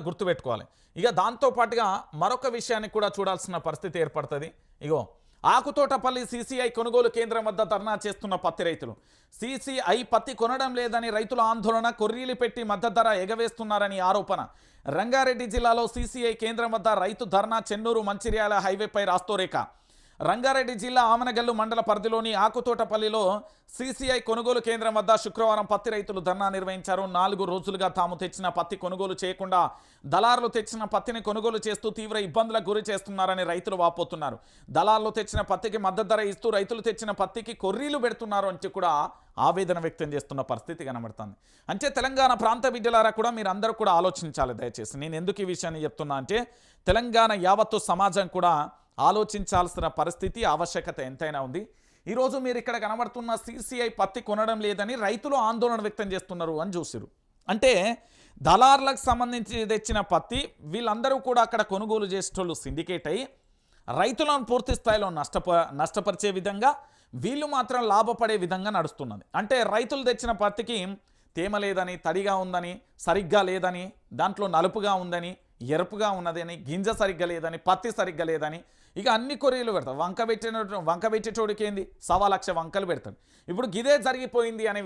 గుర్తుపెట్టుకోవాలి. ఇక దాంతో పాటుగా మరొక విషయాన్ని కూడా చూడాల్సిన పరిస్థితి ఏర్పడుతుంది. ఇగో ఆకుతోటపల్లి సీసీఐ కొనుగోలు కేంద్రం వద్ద ధర్నా చేస్తున్న పత్తి రైతులు. సీసీఐ పత్తి కొనడం లేదని రైతుల ఆందోళన, కొర్రీలు పెట్టి మద్దతు ధర ఎగవేస్తున్నారని ఆరోపణ. రంగారెడ్డి జిల్లాలో సీసీఐ కేంద్రం వద్ద రైతు ధర్నా. చెన్నూరు మంచిర్యాల హైవేపై రాస్తోరేఖ. రంగారెడ్డి జిల్లా ఆమనగల్లు మండల పరిధిలోని ఆకుతోటపల్లిలో సీసీఐ కొనుగోలు కేంద్రం వద్ద శుక్రవారం పత్తి రైతులు ధర్నా నిర్వహించారు. 4 రోజులుగా తాము తెచ్చిన పత్తి కొనుగోలు చేయకుండా దళారులు తెచ్చిన పత్తిని కొనుగోలు చేస్తూ తీవ్ర ఇబ్బందులకు గురి చేస్తున్నారని రైతులు వాపోతున్నారు. దళారులు తెచ్చిన పత్తికి మద్దతు ధర ఇస్తూ రైతులు తెచ్చిన పత్తికి కొర్రీలు పెడుతున్నారు అని కూడా ఆవేదన వ్యక్తం చేస్తున్న పరిస్థితి కనబడుతుంది. అంటే తెలంగాణ ప్రాంత బిడ్డలారా కూడా మీరు అందరూ కూడా ఆలోచించాలి దయచేసి. నేను ఎందుకు ఈ విషయాన్ని చెప్తున్నా అంటే తెలంగాణ యావత్తు సమాజం కూడా ఆలోచించాల్సిన పరిస్థితి, ఆవశ్యకత ఎంతైనా ఉంది. ఈరోజు మీరు ఇక్కడ కనబడుతున్న సీసీఐ పత్తి కొనడం లేదని రైతులు ఆందోళన వ్యక్తం చేస్తున్నారు అని చూసిరు. అంటే దళార్లకు సంబంధించి తెచ్చిన పత్తి వీళ్ళందరూ కూడా అక్కడ కొనుగోలు చేసేటోళ్ళు సిండికేట్ అయ్యి రైతులను పూర్తి స్థాయిలో నష్టపరిచే విధంగా, వీళ్ళు మాత్రం లాభపడే విధంగా నడుస్తున్నది. అంటే రైతులు తెచ్చిన పత్తికి తేమ లేదని, తడిగా ఉందని, సరిగ్గా లేదని, దాంట్లో నలుపుగా ఉందని, ఎరుపుగా ఉన్నదని, గింజ సరిగ్గా లేదని, పత్తి సరిగ్గా లేదని, ఇక అన్ని కొర్రీలు పెడతారు. వంక పెట్టేటోడికి ఏంది 1.25 లక్ష వంకలు పెడతాడు. ఇప్పుడు గిదే జరిగిపోయింది అనే